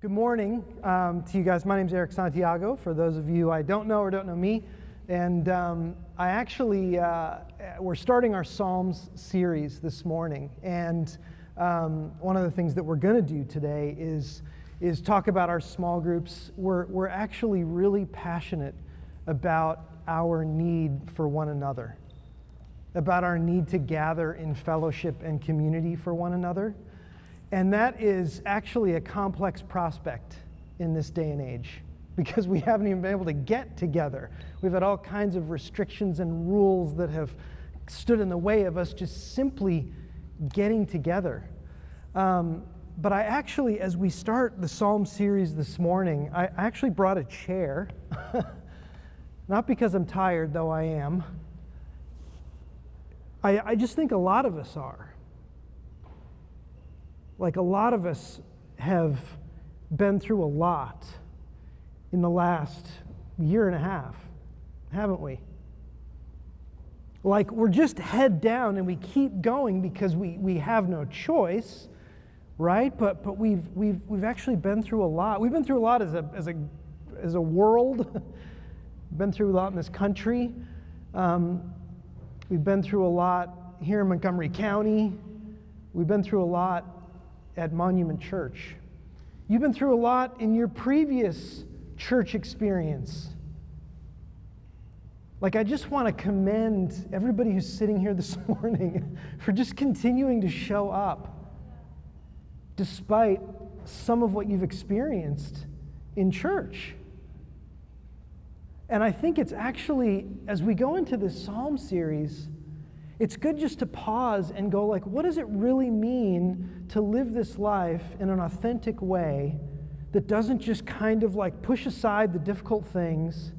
Good morning to you guys. My name is Eric Santiago, for those of you I don't know or don't know me. And I actually, we're starting our Psalms series this morning. And one of the things that we're going to do today is talk about our small groups. We're actually really passionate about our need for one another, about our need to gather in fellowship and community for one another. And that is actually a complex prospect in this day and age because we haven't even been able to get together. We've had all kinds of restrictions and rules that have stood in the way of us just simply getting together. But I actually, as we start the Psalm series this morning, I actually brought a chair. Not because I'm tired, though I am. I just think a lot of us are. Like a lot of us have been through a lot in the last year and a half, haven't we? Like we're just head down and we keep going because we have no choice, right? But we've actually been through a lot. We've been through a lot as a world. Been through a lot in this country. We've been through a lot here in Montgomery County. We've been through a lot at Monument Church. You've been through a lot in your previous church experience. Like, I just want to commend everybody who's sitting here this morning for just continuing to show up despite some of what you've experienced in church. And I think it's actually, as we go into this Psalm series, it's good just to pause and go like, what does it really mean to live this life in an authentic way that doesn't just kind of like push aside the difficult things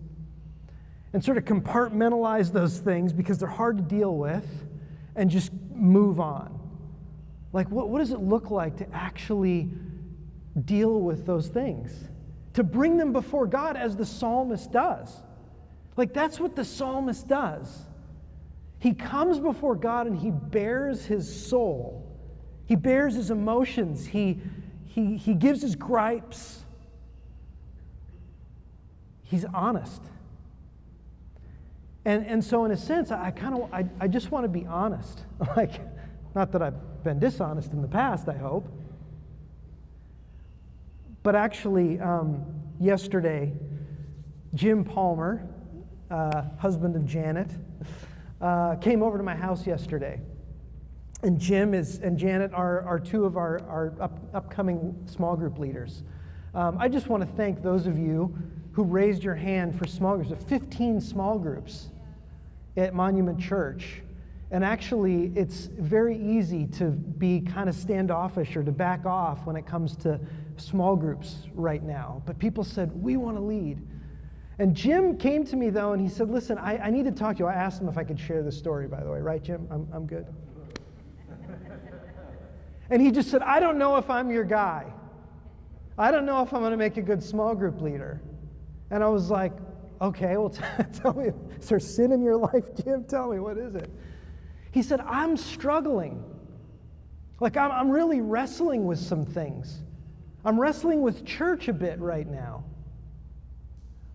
and sort of compartmentalize those things because they're hard to deal with and just move on? Like, what does it look like to actually deal with those things? To bring them before God as the psalmist does. Like, that's what the psalmist does. He comes before God and he bears his soul. He bears his emotions. He gives his gripes. He's honest. And so in a sense, I just want to be honest. Like, not that I've been dishonest in the past, I hope. But actually, yesterday, Jim Palmer, husband of Janet, came over to my house yesterday. And Jim and Janet are two of our upcoming small group leaders. I just want to thank those of you who raised your hand for small groups. 15 small groups at Monument Church. And actually, it's very easy to be kind of standoffish or to back off when it comes to small groups right now. But people said, we want to lead. And Jim came to me, though, and he said, listen, I need to talk to you. I asked him if I could share this story, by the way. Right, Jim? I'm good. And he just said, I don't know if I'm your guy. I don't know if I'm going to make a good small group leader. And I was like, okay, well, tell me, is there sin in your life, Jim? Tell me, what is it? He said, I'm struggling. Like, I'm really wrestling with some things. I'm wrestling with church a bit right now.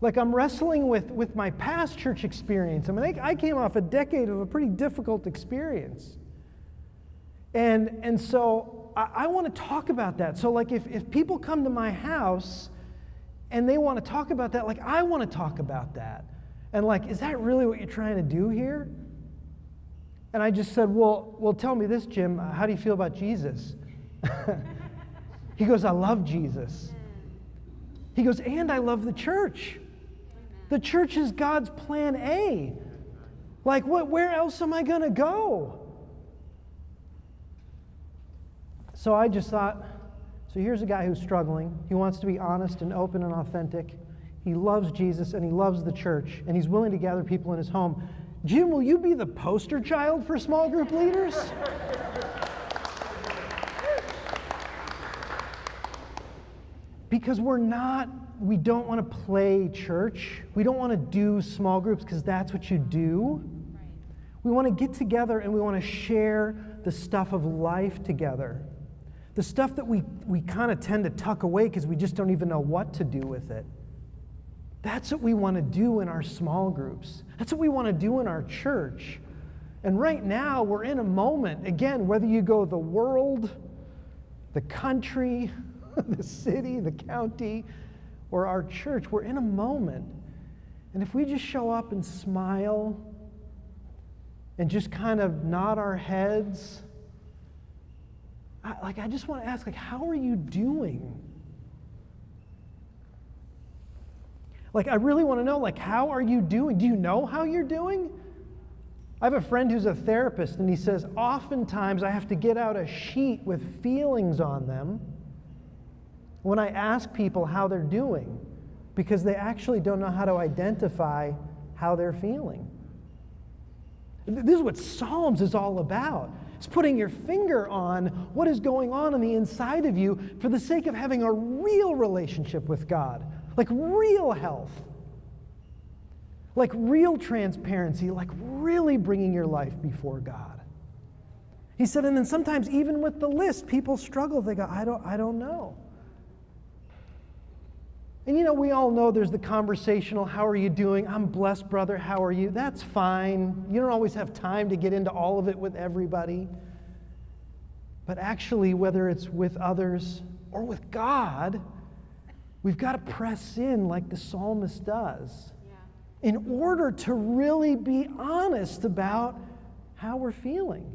Like, I'm wrestling with my past church experience. I mean, I came off a decade of a pretty difficult experience. And so I want to talk about that. So, like, if people come to my house and they want to talk about that, like, I want to talk about that. And, like, is that really what you're trying to do here? And I just said, well, tell me this, Jim. How do you feel about Jesus? He goes, I love Jesus. He goes, and I love the church. The church is God's plan A. Like, where else am I going to go? So I just thought, so here's a guy who's struggling. He wants to be honest and open and authentic. He loves Jesus and he loves the church, and he's willing to gather people in his home. Jim, will you be the poster child for small group leaders? Because we don't want to play church. We don't want to do small groups because that's what you do. Right. We want to get together and we want to share the stuff of life together. The stuff that we kind of tend to tuck away because we just don't even know what to do with it. That's what we want to do in our small groups. That's what we want to do in our church. And right now, we're in a moment, again, whether you go the world, the country, the city, the county, or our church, we're in a moment. And if we just show up and smile and just kind of nod our heads, I just want to ask, how are you doing? I really want to know, how are you doing? Do you know how you're doing? I have a friend who's a therapist, and he says, oftentimes I have to get out a sheet with feelings on them when I ask people how they're doing, because they actually don't know how to identify how they're feeling. This is what Psalms is all about. It's putting your finger on what is going on the inside of you for the sake of having a real relationship with God, like real health, like real transparency, like really bringing your life before God. He said, and then sometimes even with the list, people struggle. They go, I don't know. And we all know there's the conversational, how are you doing? I'm blessed, brother, how are you? That's fine. You don't always have time to get into all of it with everybody. But actually, whether it's with others or with God, we've got to press in like the psalmist does in order to really be honest about how we're feeling.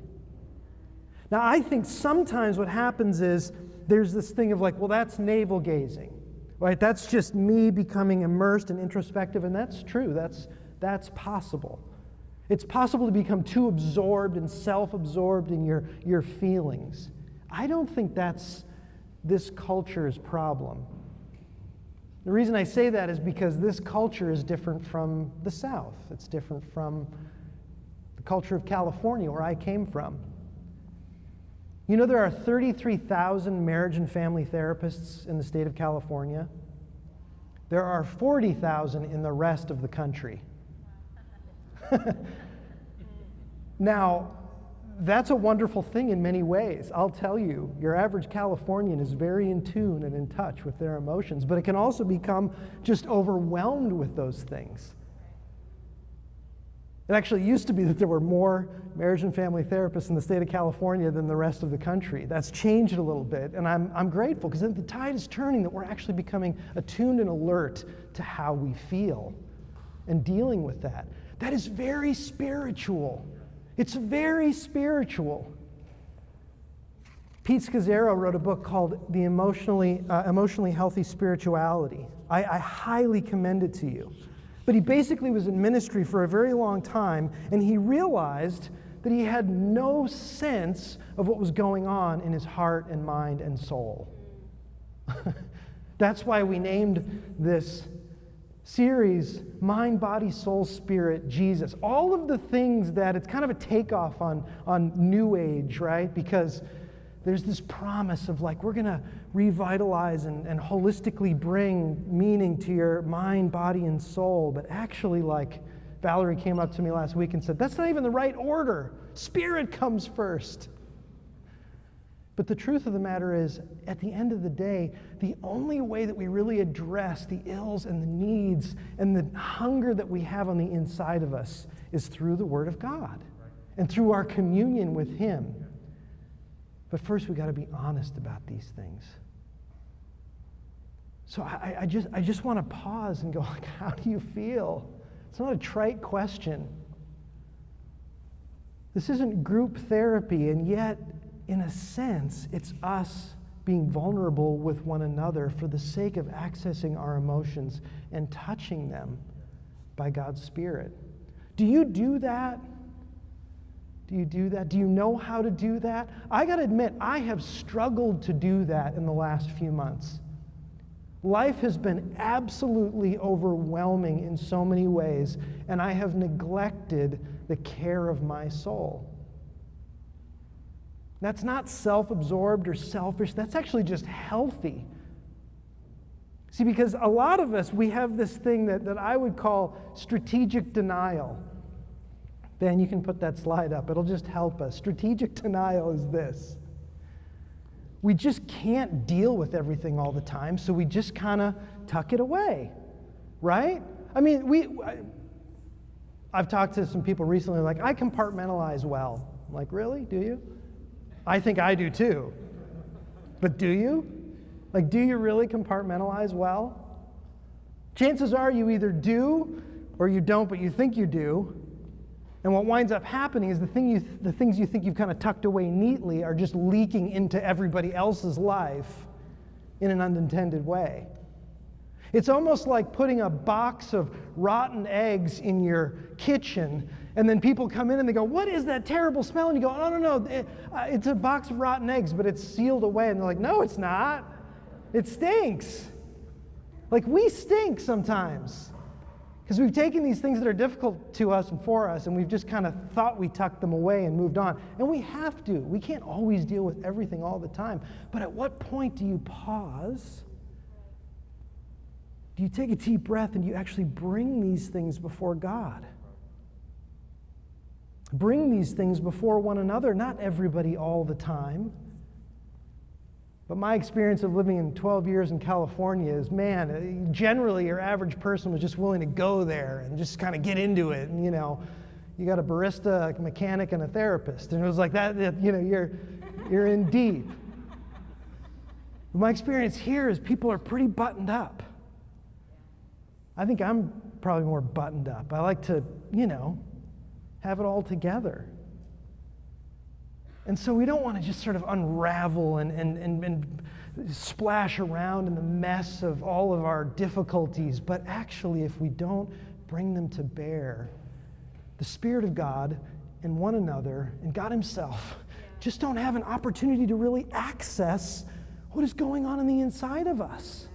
Now, I think sometimes what happens is there's this thing of well, that's navel gazing. Right? That's just me becoming immersed and introspective, and that's true. That's possible. It's possible to become too absorbed and self-absorbed in your feelings. I don't think that's this culture's problem. The reason I say that is because this culture is different from the South. It's different from the culture of California, where I came from. There are 33,000 marriage and family therapists in the state of California. There are 40,000 in the rest of the country. Now, that's a wonderful thing in many ways. I'll tell you, your average Californian is very in tune and in touch with their emotions, but it can also become just overwhelmed with those things. It actually used to be that there were more marriage and family therapists in the state of California than the rest of the country. That's changed a little bit, and I'm grateful, because the tide is turning, that we're actually becoming attuned and alert to how we feel and dealing with that. That is very spiritual. It's very spiritual. Pete Scazzaro wrote a book called The Emotionally Healthy Spirituality. I highly commend it to you. But he basically was in ministry for a very long time, and he realized that he had no sense of what was going on in his heart and mind and soul. That's why we named this series Mind, Body, Soul, Spirit, Jesus. All of the things that it's kind of a takeoff on New Age, right? Because there's this promise of we're going to revitalize and holistically bring meaning to your mind, body, and soul. But actually, Valerie came up to me last week and said, that's not even the right order. Spirit comes first. But the truth of the matter is, at the end of the day, the only way that we really address the ills and the needs and the hunger that we have on the inside of us is through the Word of God and through our communion with Him. But first, we've got to be honest about these things. So I just want to pause and go, how do you feel? It's not a trite question. This isn't group therapy, and yet, in a sense, it's us being vulnerable with one another for the sake of accessing our emotions and touching them by God's Spirit. Do you do that? Do you do that? Do you know how to do that? I got to admit, I have struggled to do that in the last few months. Life has been absolutely overwhelming in so many ways, and I have neglected the care of my soul. That's not self-absorbed or selfish. That's actually just healthy. See, because a lot of us, we have this thing that I would call strategic denial. Dan, you can put that slide up. It'll just help us. Strategic denial is this. we just can't deal with everything all the time, so we just kind of tuck it away, right? I mean, I've talked to some people recently, like, I compartmentalize well. I'm like, really? Do you? I think I do too. But do you? Like, do you really compartmentalize well? Chances are you either do or you don't, but you think you do. And what winds up happening is the things you think you've kind of tucked away neatly are just leaking into everybody else's life in an unintended way. It's almost like putting a box of rotten eggs in your kitchen, and then people come in and they go, "What is that terrible smell?" And you go, "Oh, no, it's a box of rotten eggs, but it's sealed away." And they're like, "No, it's not. It stinks." Like, we stink sometimes because we've taken these things that are difficult to us and for us, and we've just kind of thought we tucked them away and moved on. And we have to. We can't always deal with everything all the time. But at what point do you pause? Do you take a deep breath and you actually bring these things before God? Bring these things before one another, not everybody all the time. But my experience of living in 12 years in California is, man, generally your average person was just willing to go there and just kind of get into it. And, you got a barista, a mechanic, and a therapist. And it was like that, you're in deep. But my experience here is people are pretty buttoned up. I think I'm probably more buttoned up. I like to, have it all together. And so we don't want to just sort of unravel and splash around in the mess of all of our difficulties, but actually, if we don't bring them to bear, the Spirit of God and one another and God Himself just don't have an opportunity to really access what is going on the inside of us.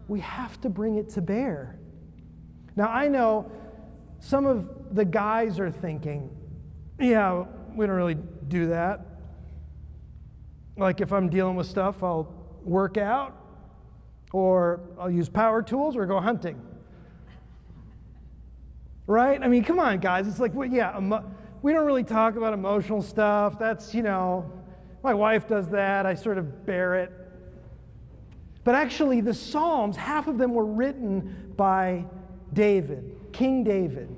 We have to bring it to bear. Now, I know some of the guys are thinking, yeah, we don't really do that. Like, if I'm dealing with stuff, I'll work out, or I'll use power tools, or go hunting. Right? I mean, come on, guys. It's like, we don't really talk about emotional stuff. That's, my wife does that. I sort of bear it. But actually, the Psalms, half of them were written by David, King David.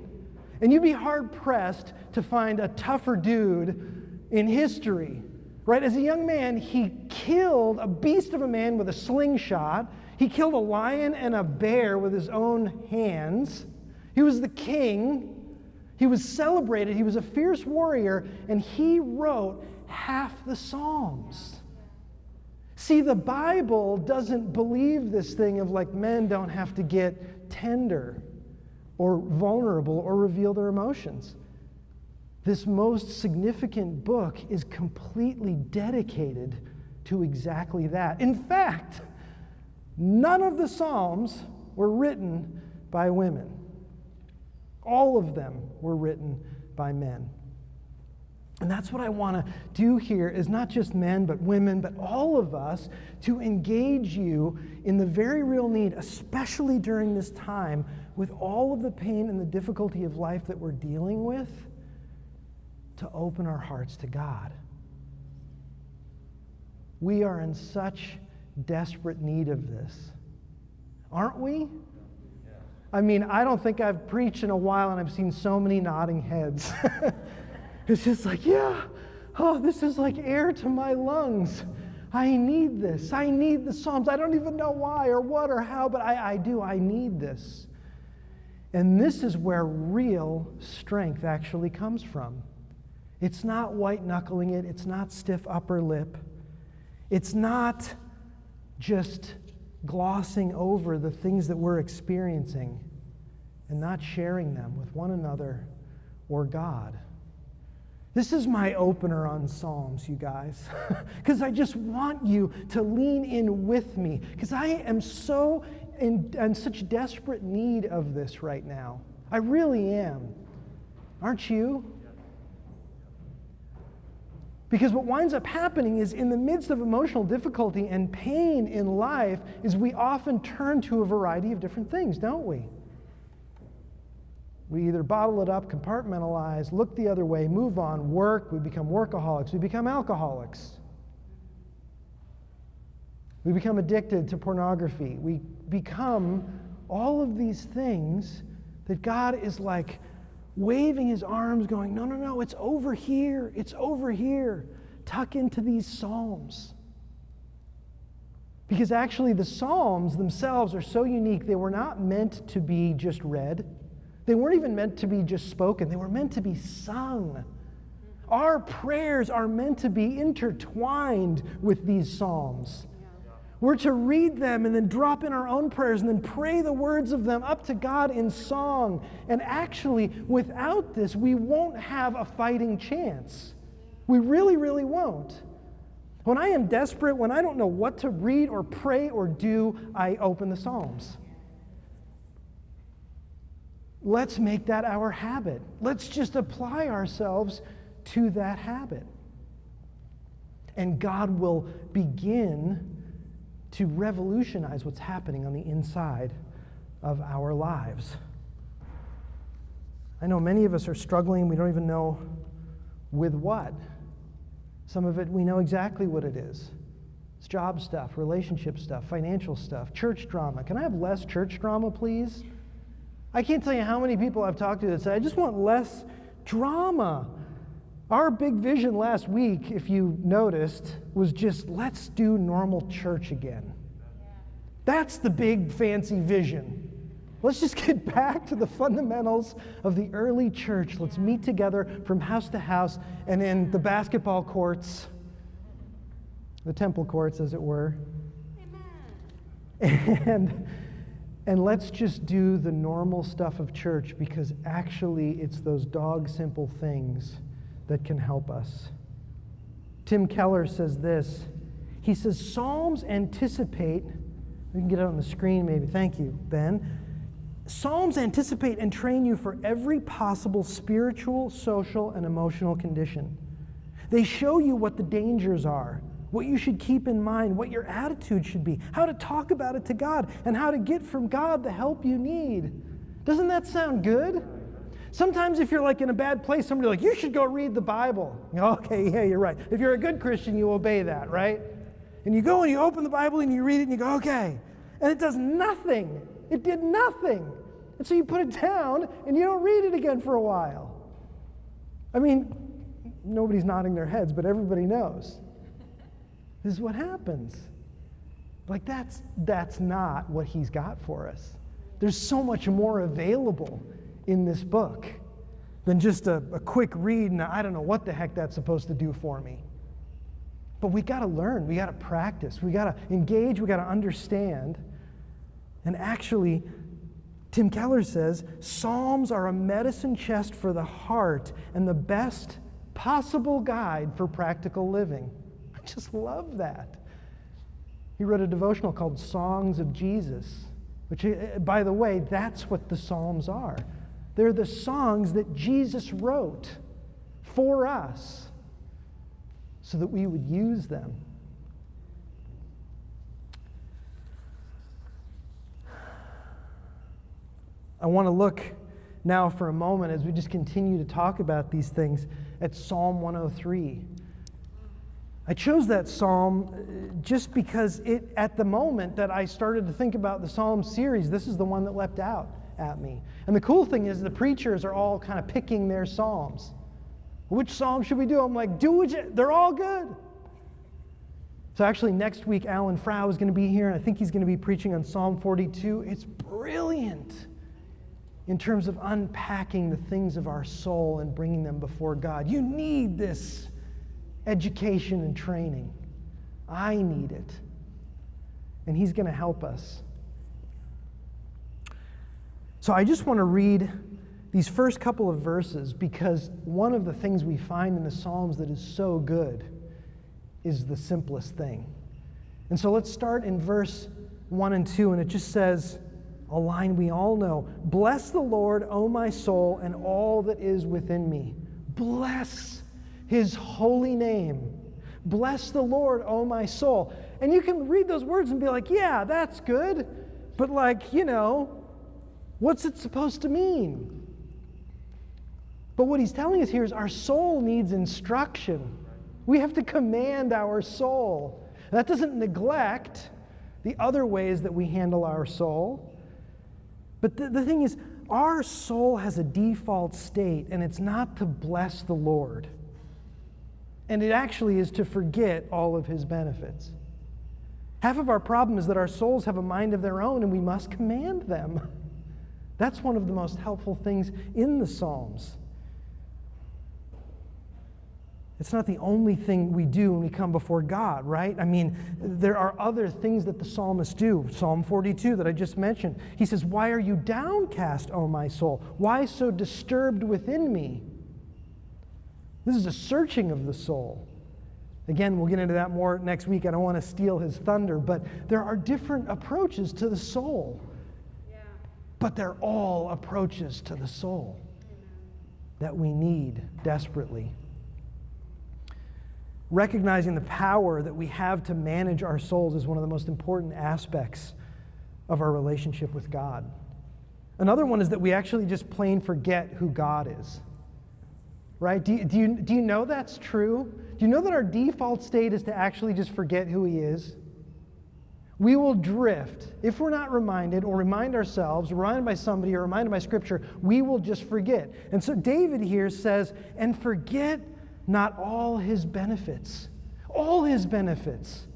And you'd be hard-pressed to find a tougher dude in history, right? As a young man, he killed a beast of a man with a slingshot. He killed a lion and a bear with his own hands. He was the king. He was celebrated. He was a fierce warrior, and he wrote half the Psalms. See, the Bible doesn't believe this thing of like men don't have to get tender or vulnerable or reveal their emotions. This most significant book is completely dedicated to exactly that. In fact, none of the Psalms were written by women. All of them were written by men. And that's what I want to do here, is not just men, but women, but all of us, to engage you in the very real need, especially during this time, with all of the pain and the difficulty of life that we're dealing with, to open our hearts to God. We are in such desperate need of this, aren't we? I mean, I don't think I've preached in a while and I've seen so many nodding heads. It's just like, this is like air to my lungs. I need this. I need the Psalms. I don't even know why or what or how, but I do. I need this. And this is where real strength actually comes from. It's not white-knuckling it. It's not stiff upper lip. It's not just glossing over the things that we're experiencing and not sharing them with one another or God. This is my opener on Psalms, you guys, because I just want you to lean in with me, because I am so in such desperate need of this right now. I really am. Aren't you? Because what winds up happening is, in the midst of emotional difficulty and pain in life, is we often turn to a variety of different things, don't we? We either bottle it up, compartmentalize, look the other way, move on, work, we become workaholics, we become alcoholics. We become addicted to pornography. We become all of these things that God is like waving his arms going, no, no, no, it's over here. It's over here. Tuck into these Psalms. Because actually the Psalms themselves are so unique. They were not meant to be just read. They weren't even meant to be just spoken. They were meant to be sung. Our prayers are meant to be intertwined with these Psalms. We're to read them and then drop in our own prayers and then pray the words of them up to God in song. And actually, without this, we won't have a fighting chance. We really, really won't. When I am desperate, when I don't know what to read or pray or do, I open the Psalms. Let's make that our habit. Let's just apply ourselves to that habit. And God will begin to revolutionize what's happening on the inside of our lives. I know many of us are struggling. We don't even know with what. Some of it, we know exactly what it is. It's job stuff, relationship stuff, financial stuff, church drama. Can I have less church drama, please? I can't tell you how many people I've talked to that say, I just want less drama. Our big vision last week, if you noticed, was just let's do normal church again. That's the big fancy vision. Let's just get back to the fundamentals of the early church. Let's meet together from house to house and in the basketball courts, the temple courts, as it were. Amen. And let's just do the normal stuff of church, because actually it's those dog simple things that can help us. Tim Keller says this. He says, Psalms anticipate, we can get it on the screen maybe, thank you, Ben. Psalms anticipate and train you for every possible spiritual, social, and emotional condition. They show you what the dangers are, what you should keep in mind, what your attitude should be, how to talk about it to God, and how to get from God the help you need. Doesn't that sound good? Sometimes if you're like in a bad place, somebody like, you should go read the Bible. You go, okay, yeah, you're right. If you're a good Christian, you obey that, right? And you go and you open the Bible and you read it and you go, okay. And it does nothing. It did nothing. And so you put it down and you don't read it again for a while. I mean, nobody's nodding their heads, but everybody knows. This is what happens. Like that's not what he's got for us. There's so much more available in this book than just a quick read, and I don't know what the heck that's supposed to do for me. But we got to learn, we got to practice, we got to engage, we got to understand. And actually, Tim Keller says, Psalms are a medicine chest for the heart and the best possible guide for practical living. I just love that. He wrote a devotional called Songs of Jesus, which, by the way, that's what the Psalms are. They're the songs that Jesus wrote for us so that we would use them. I want to look now for a moment, as we just continue to talk about these things, at Psalm 103. I chose that psalm just because at the moment that I started to think about the Psalm series, this is the one that leapt out at me. And the cool thing is the preachers are all kind of picking their psalms. Which psalm should we do? I'm like, they're all good. So actually next week, Alan Frau is going to be here, and I think he's going to be preaching on Psalm 42. It's brilliant in terms of unpacking the things of our soul and bringing them before God. You need this education and training. I need it. And he's going to help us. So I just want to read these first couple of verses, because one of the things we find in the Psalms that is so good is the simplest thing. And so let's start in verse 1 and 2, and it just says, a line we all know, bless the Lord, O my soul, and all that is within me. Bless his holy name. Bless the Lord, O my soul. And you can read those words and be like, yeah, that's good. But what's it supposed to mean? But what he's telling us here is our soul needs instruction. We have to command our soul. That doesn't neglect the other ways that we handle our soul. But the thing is, our soul has a default state, and it's not to bless the Lord. And it actually is to forget all of his benefits. Half of our problem is that our souls have a mind of their own, and we must command them. That's one of the most helpful things in the Psalms. It's not the only thing we do when we come before God, right? I mean, there are other things that the psalmists do. Psalm 42 that I just mentioned. He says, "Why are you downcast, O my soul? Why so disturbed within me?" This is a searching of the soul. Again, we'll get into that more next week. I don't want to steal his thunder, but there are different approaches to the soul. Yeah. But they're all approaches to the soul that we need desperately. Recognizing the power that we have to manage our souls is one of the most important aspects of our relationship with God. Another one is that we actually just plain forget who God is. Right? Do you know that's true? Do you know that our default state is to actually just forget who he is? We will drift. If we're not reminded or remind ourselves, reminded by somebody or reminded by Scripture, we will just forget. And so David here says, "And forget not all his benefits." All his benefits.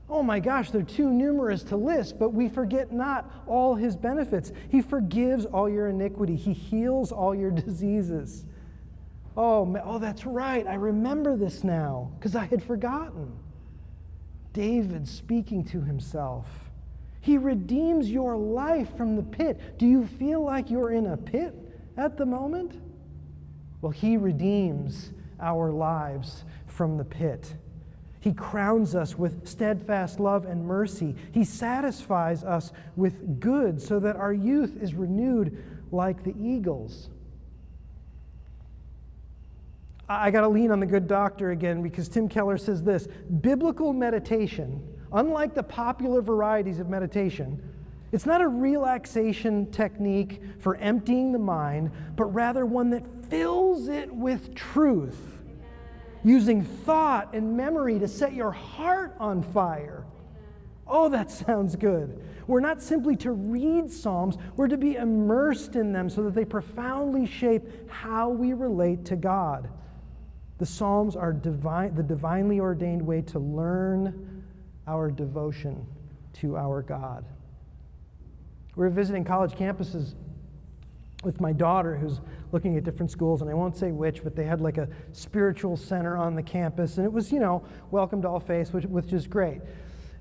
Oh my gosh, they're too numerous to list, but we forget not all his benefits. He forgives all your iniquity. He heals all your diseases. Oh, that's right. I remember this now because I had forgotten. David speaking to himself. He redeems your life from the pit. Do you feel like you're in a pit at the moment? Well, he redeems our lives from the pit. He crowns us with steadfast love and mercy. He satisfies us with good so that our youth is renewed like the eagles. I got to lean on the good doctor again because Tim Keller says this: biblical meditation, unlike the popular varieties of meditation, it's not a relaxation technique for emptying the mind, but rather one that fills it with truth, using thought and memory to set your heart on fire. Oh, that sounds good. We're not simply to read Psalms, we're to be immersed in them so that they profoundly shape how we relate to God. The Psalms are the divinely ordained way to learn our devotion to our God. We were visiting college campuses with my daughter who's looking at different schools, and I won't say which, but they had like a spiritual center on the campus, and it was, welcome to all faiths, which is great.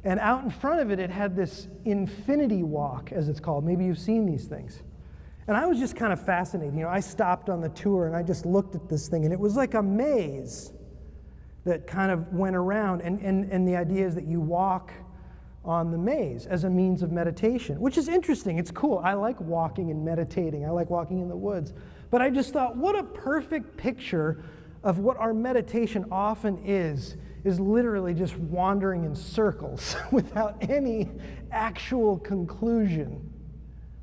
And out in front of it, it had this infinity walk, as it's called. Maybe you've seen these things. And I was just kind of fascinated. I stopped on the tour, and I just looked at this thing, and it was like a maze that kind of went around, and the idea is that you walk on the maze as a means of meditation, which is interesting. It's cool. I like walking and meditating. I like walking in the woods. But I just thought, what a perfect picture of what our meditation often is literally just wandering in circles without any actual conclusion.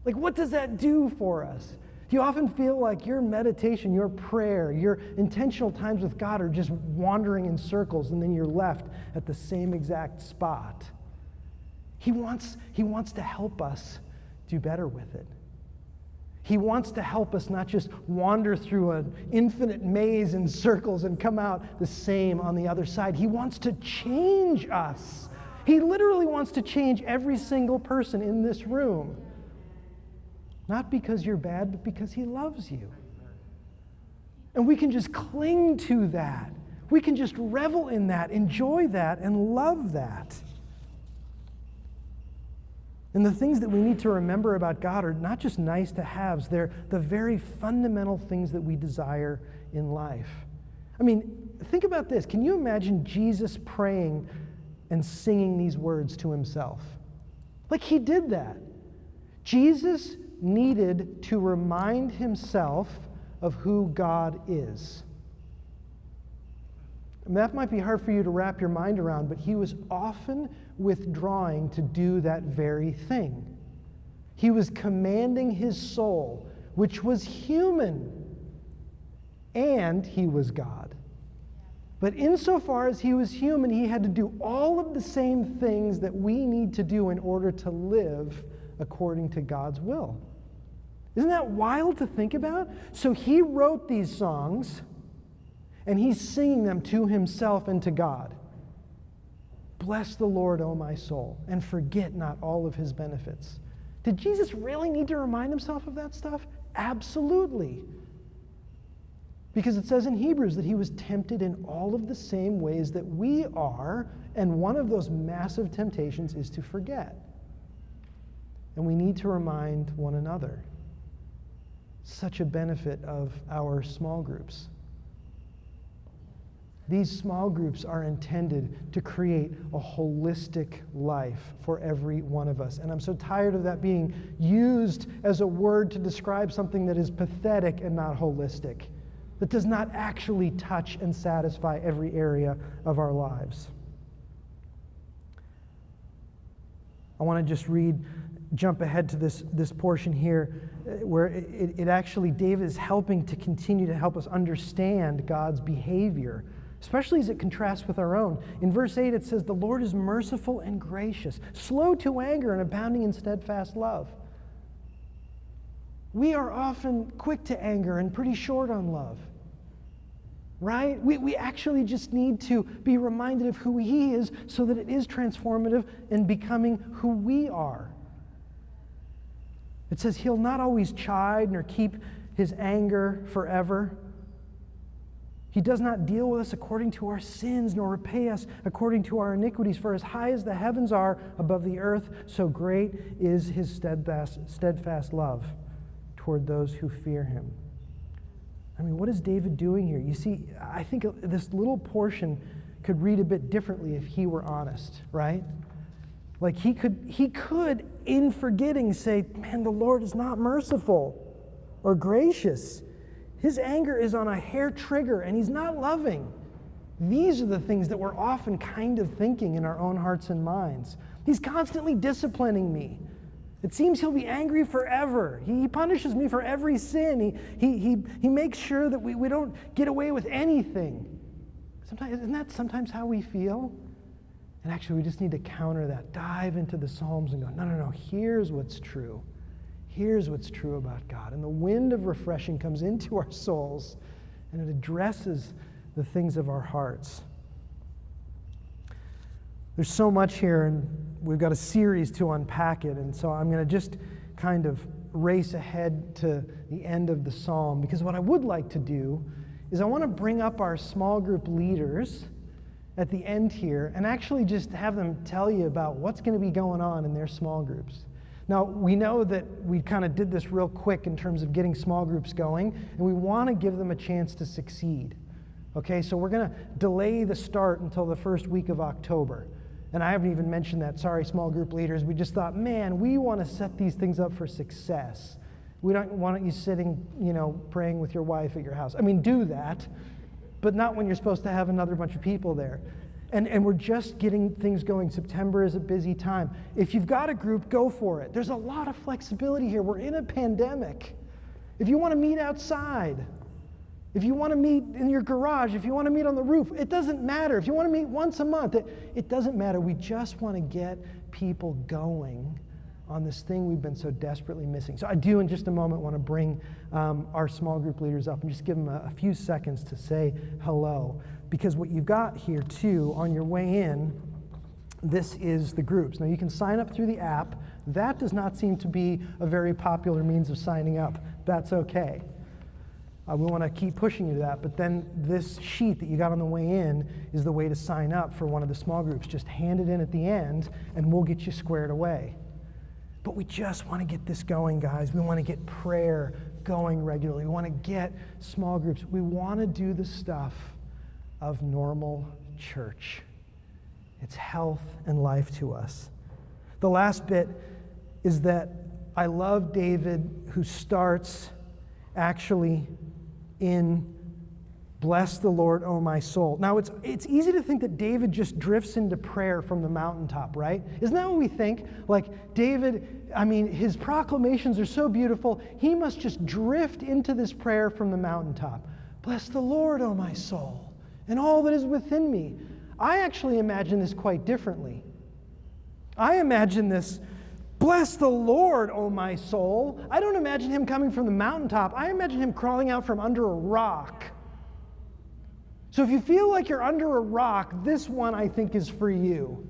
Like, what does that do for us? Do you often feel like your meditation, your prayer, your intentional times with God are just wandering in circles, and then you're left at the same exact spot? He wants to help us do better with it. He wants to help us not just wander through an infinite maze in circles and come out the same on the other side. He wants to change us. He literally wants to change every single person in this room. Not because you're bad, but because he loves you. And we can just cling to that. We can just revel in that, enjoy that, and love that. And the things that we need to remember about God are not just nice to haves, they're the very fundamental things that we desire in life. I mean, think about this. Can you imagine Jesus praying and singing these words to himself? Like, he did that. Jesus needed to remind himself of who God is. And that might be hard for you to wrap your mind around, but he was often withdrawing to do that very thing. He was commanding his soul, which was human, and he was God. But insofar as he was human, he had to do all of the same things that we need to do in order to live according to God's will. Isn't that wild to think about? So he wrote these songs, and he's singing them to himself and to God. Bless the Lord, O my soul, and forget not all of his benefits. Did Jesus really need to remind himself of that stuff? Absolutely. Because it says in Hebrews that he was tempted in all of the same ways that we are, and one of those massive temptations is to forget. And we need to remind one another. Such a benefit of our small groups. These small groups are intended to create a holistic life for every one of us. And I'm so tired of that being used as a word to describe something that is pathetic and not holistic, that does not actually touch and satisfy every area of our lives. I want to just jump ahead to this portion here where it actually, David is helping to continue to help us understand God's behavior, especially as it contrasts with our own. In verse 8 it says, the Lord is merciful and gracious, slow to anger and abounding in steadfast love. We are often quick to anger and pretty short on love, right? We actually just need to be reminded of who he is so that it is transformative in becoming who we are. It says he'll not always chide nor keep his anger forever. He does not deal with us according to our sins, nor repay us according to our iniquities. For as high as the heavens are above the earth, so great is his steadfast love toward those who fear him. I mean, what is David doing here? You see, I think this little portion could read a bit differently if he were honest, right? Like he could, in forgetting, say, man, the Lord is not merciful or gracious. His anger is on a hair trigger, and he's not loving. These are the things that we're often kind of thinking in our own hearts and minds. He's constantly disciplining me. It seems he'll be angry forever. He punishes me for every sin. He makes sure that we don't get away with anything. Isn't that sometimes how we feel? And actually, we just need to counter that. Dive into the Psalms and go, no, here's what's true. Here's what's true about God. And the wind of refreshing comes into our souls, and it addresses the things of our hearts. There's so much here, and we've got a series to unpack it, and so I'm going to just kind of race ahead to the end of the psalm, because what I would like to do is I want to bring up our small group leaders at the end here and actually just have them tell you about what's going to be going on in their small groups. Now, we know that we kind of did this real quick in terms of getting small groups going, and we want to give them a chance to succeed. Okay, so we're going to delay the start until the first week of October. And I haven't even mentioned that. Sorry, small group leaders. We just thought, man, we want to set these things up for success. We don't want you sitting, praying with your wife at your house. I mean, do that, but not when you're supposed to have another bunch of people there. And we're just getting things going. September is a busy time. If you've got a group, go for it. There's a lot of flexibility here. We're in a pandemic. If you want to meet outside, if you want to meet in your garage, if you want to meet on the roof, it doesn't matter. If you want to meet once a month, it doesn't matter. We just want to get people going on this thing we've been so desperately missing. So I do, in just a moment, want to bring our small group leaders up and just give them a few seconds to say hello. Because what you've got here, too, on your way in, this is the groups. Now, you can sign up through the app. That does not seem to be a very popular means of signing up. That's okay. We want to keep pushing you to that. But then this sheet that you got on the way in is the way to sign up for one of the small groups. Just hand it in at the end, and we'll get you squared away. But we just want to get this going, guys. We want to get prayer going regularly. We want to get small groups. We want to do the stuff of normal church. It's health and life to us. The last bit is that I love David, who starts actually in bless the Lord, O my soul. Now, it's easy to think that David just drifts into prayer from the mountaintop, right? Isn't that what we think? Like David, his proclamations are so beautiful, he must just drift into this prayer from the mountaintop. Bless the Lord, O my soul. and all that is within me. I actually imagine this quite differently. I imagine this, bless the Lord, O my soul. I don't imagine him coming from the mountaintop. I imagine him crawling out from under a rock. So if you feel like you're under a rock, this one I think is for you.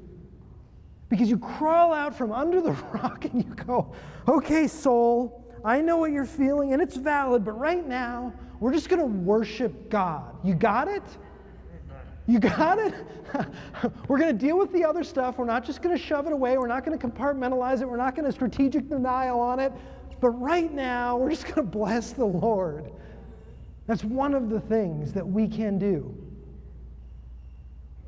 Because you crawl out from under the rock and you go, okay, soul, I know what you're feeling and it's valid, but right now we're just going to worship God. You got it? You got it? We're going to deal with the other stuff. We're not just going to shove it away. We're not going to compartmentalize it. We're not going to strategic denial on it. But right now, we're just going to bless the Lord. That's one of the things that we can do.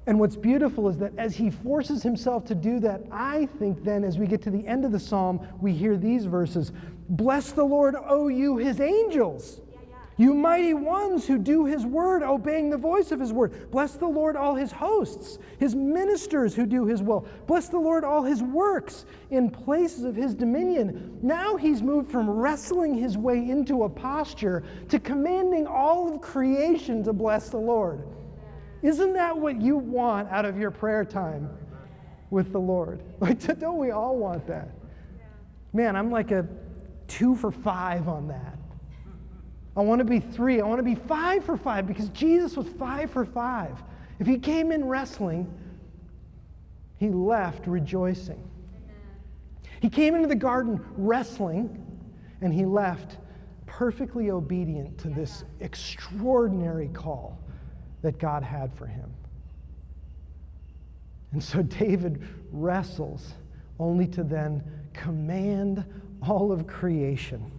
And what's beautiful is that as he forces himself to do that, I think then as we get to the end of the psalm, we hear these verses. Bless the Lord, O you, his angels. You mighty ones who do his word, obeying the voice of his word. Bless the Lord, all his hosts, his ministers who do his will. Bless the Lord, all his works in places of his dominion. Now he's moved from wrestling his way into a posture to commanding all of creation to bless the Lord. Isn't that what you want out of your prayer time with the Lord? Like, don't we all want that? Man, I'm like a 2 for 5 on that. I want to be 3. I want to be 5 for 5 because Jesus was 5 for 5. If he came in wrestling, he left rejoicing. He came into the garden wrestling, and he left perfectly obedient to this extraordinary call that God had for him. And so David wrestles only to then command all of creation.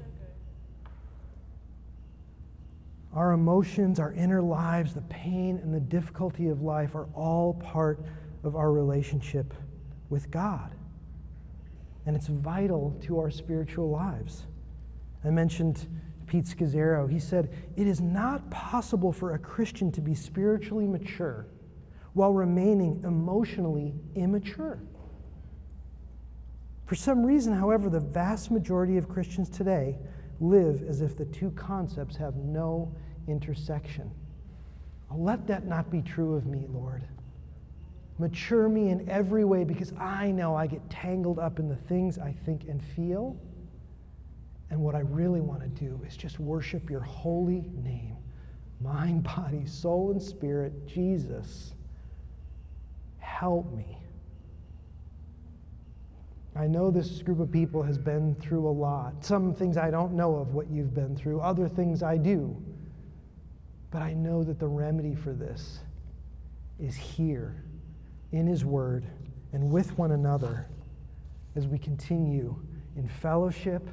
Our emotions, our inner lives, the pain and the difficulty of life are all part of our relationship with God. And it's vital to our spiritual lives. I mentioned Pete Scazzaro. He said, it is not possible for a Christian to be spiritually mature while remaining emotionally immature. For some reason, however, the vast majority of Christians today live as if the two concepts have no intersection. I'll let that not be true of me, Lord. Mature me in every way because I know I get tangled up in the things I think and feel. And what I really want to do is just worship your holy name. Mind, body, soul, and spirit. Jesus, help me. I know this group of people has been through a lot. Some things I don't know of what you've been through. Other things I do. But I know that the remedy for this is here in his word and with one another as we continue in fellowship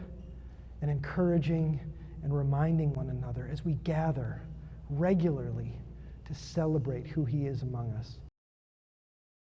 and encouraging and reminding one another as we gather regularly to celebrate who he is among us.